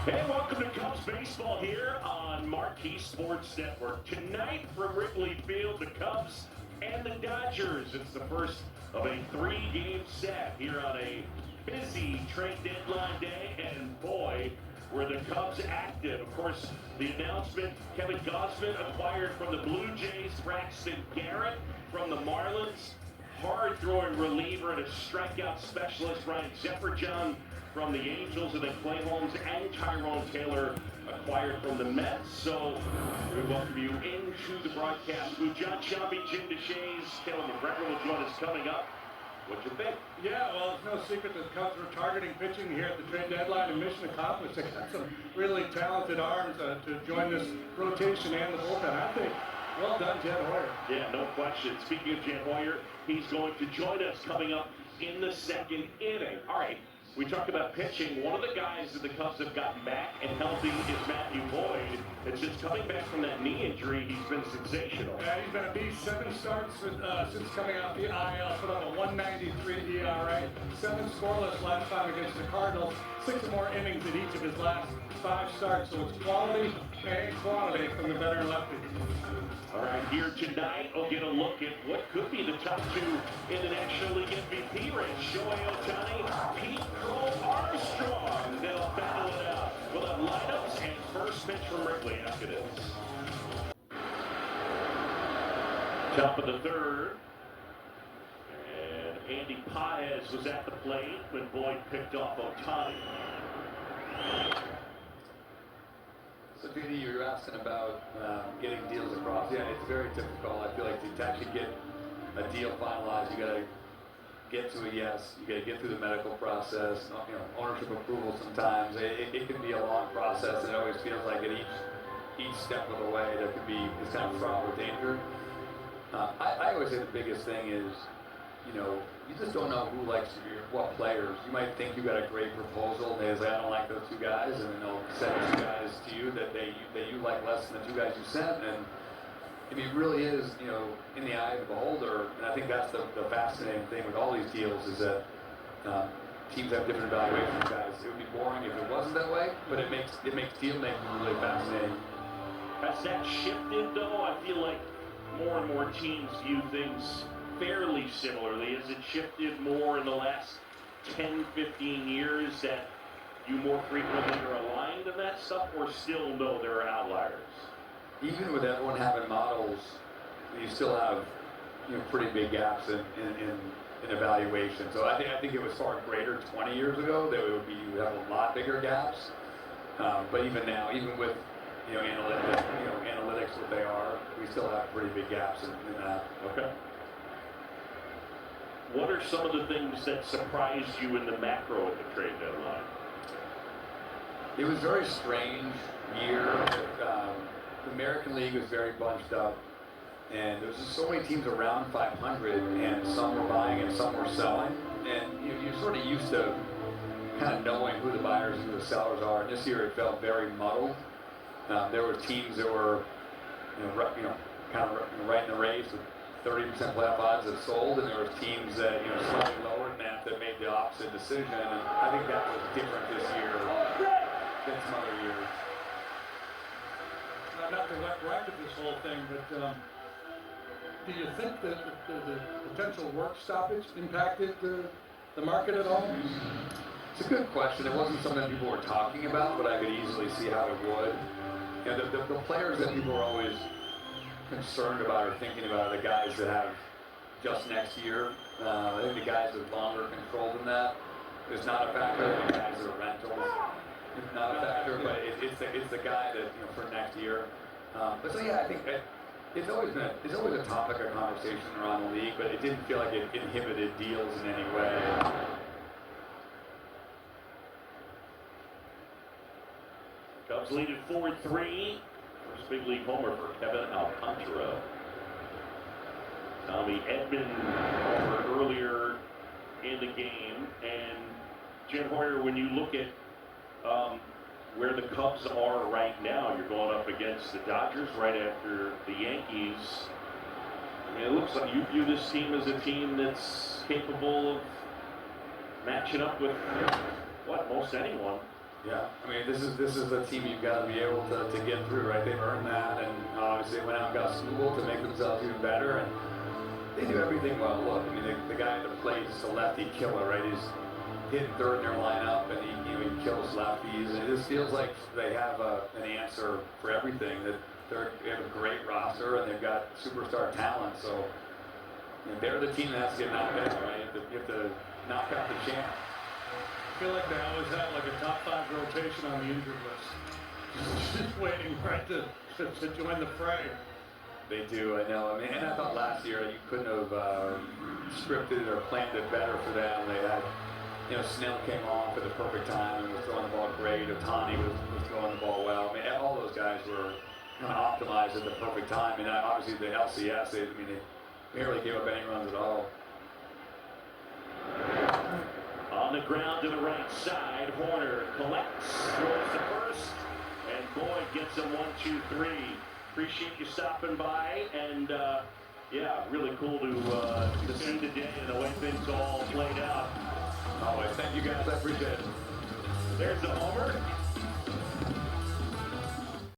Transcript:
Hey, welcome to Cubs baseball here on Marquee Sports Network. Tonight from Wrigley Field, the Cubs and the Dodgers. It's the first of a three-game set here on a busy trade deadline day, and boy, were the Cubs active. Of course, the announcement, Kevin Gausman acquired from the Blue Jays, Braxton Garrett from the Marlins, hard-throwing reliever and a strikeout specialist, Ryan Zephyr-John from the Angels, and then Clay Holmes and Tyrone Taylor acquired from the Mets. So we welcome you into the broadcast booth. John Shelby, Jim DeShays, Kellen McGregor will join us coming up. What you think? Yeah, well, it's no secret that the Cubs were targeting pitching here at the trade deadline, and mission accomplished. They got some really talented arms to join this rotation and the bullpen. I think, well done, Jed Hoyer. Yeah, no question. Speaking of Jed Hoyer, he's going to join us coming up in the second inning. All right. We talked about pitching. One of the guys that the Cubs have gotten back and healthy is Matthew Boyd. And since coming back from that knee injury, he's been sensational. Yeah, he's been a beast. 7 starts since coming out the IL. Put up a 193 ERA. 7 scoreless last time against the Cardinals. 6 or more innings in each of his last 5 starts. So it's quality and quantity from the veteran lefty. All right, here tonight, we'll get a look at what could be the top 2 in the National League MVP race. Shohei Ohtani, Pete Armstrong. They'll battle it out. We'll have lineups and first pitch from Wrigley after this. Top of the third. And Andy Paez was at the plate when Boyd picked off Ohtani. So, Petey, you were asking about getting deals across. Yeah, it's very difficult. I feel like to actually get a deal finalized, you got to get to a yes. You got to get through the medical process. You know, ownership approval. Sometimes it can be a long process, and it always feels like at each step of the way there could be this kind of fraught with danger. I always say the biggest thing is, you know, you just don't know who likes what players. You might think you got a great proposal, and they say, I don't like those 2 guys, and then they'll send 2 guys to you that you like less than the 2 guys you sent. And I mean, it really is, you know, in the eye of the beholder. And I think that's the fascinating thing with all these deals is that teams have different evaluations of guys. It would be boring if it wasn't that way, but it makes deal making really fascinating. Has that shifted, though? I feel like more and more teams view things fairly similarly. Has it shifted more in the last 10, 15 years that you more frequently are aligned to that stuff, or still no, there are outliers? Even with everyone having models, you still have, you know, pretty big gaps in evaluation. So I think it was far greater 20 years ago. That you would have a lot bigger gaps. But even now, even with analytics what they are, we still have pretty big gaps in that. Okay. What are some of the things that surprised you in the macro at the trade deadline? It was a very strange year. The American League was very bunched up, and there was just so many teams around 500, and some were buying and some were selling. And you're sort of used to kind of knowing who the buyers and who the sellers are. And this year it felt very muddled. There were teams that were, kind of right in the race with 30% playoff odds that sold, and there were teams that, slightly lower than that made the opposite decision. And I think that was different this year than some other years. Not to let right of this whole thing, but do you think that the potential work stoppage impacted the market at all? It's a good question. It wasn't something people were talking about, but I could easily see how it would. The players that people are always concerned about or thinking about are the guys that have just next year. I think the guys with longer control than that is not a factor. The guys that are rentals is not a factor, but it's the guy that for next year. But so yeah, I think it's always a topic of conversation around the league, but it didn't feel like it inhibited deals in any way. Cubs lead at 4-3. First big league homer for Kevin Alcantara. Tommy Edman homered earlier in the game. And Jed Hoyer, when you look at where the Cubs are right now, you're going up against the Dodgers right after the Yankees. I mean, it looks like you view this team as a team that's capable of matching up with, most anyone. Yeah, I mean, this is the team you've got to be able to get through, right? They've earned that, and obviously they went out and got schooled to make themselves even better, and they do everything well. Look, I mean, the guy at the plate is a lefty killer, right? He's hitting third in their lineup, and he kills lefties, and it just feels like they have an answer for everything. That they have a great roster, and they've got superstar talent, so they're the team that has to get knocked out, right? You have to knock out the champ. I feel like they always have like a top 5 rotation on the injured list. Just waiting right to join the fray. They do, I know. I mean, and I thought last year you couldn't have scripted or planned it better for them. They had, Snell came on for the perfect time and was throwing the ball great. Ohtani was throwing the ball well. I mean, all those guys were kind of optimized at the perfect time. And obviously the LCS, they barely gave up any runs at all. On the ground to the right side, Horner collects, throws to first, and Boyd gets him 1, 2, 3. Appreciate you stopping by, and yeah, really cool to see the day and the way things all played out. Always, thank you guys, I appreciate it. There's the homer.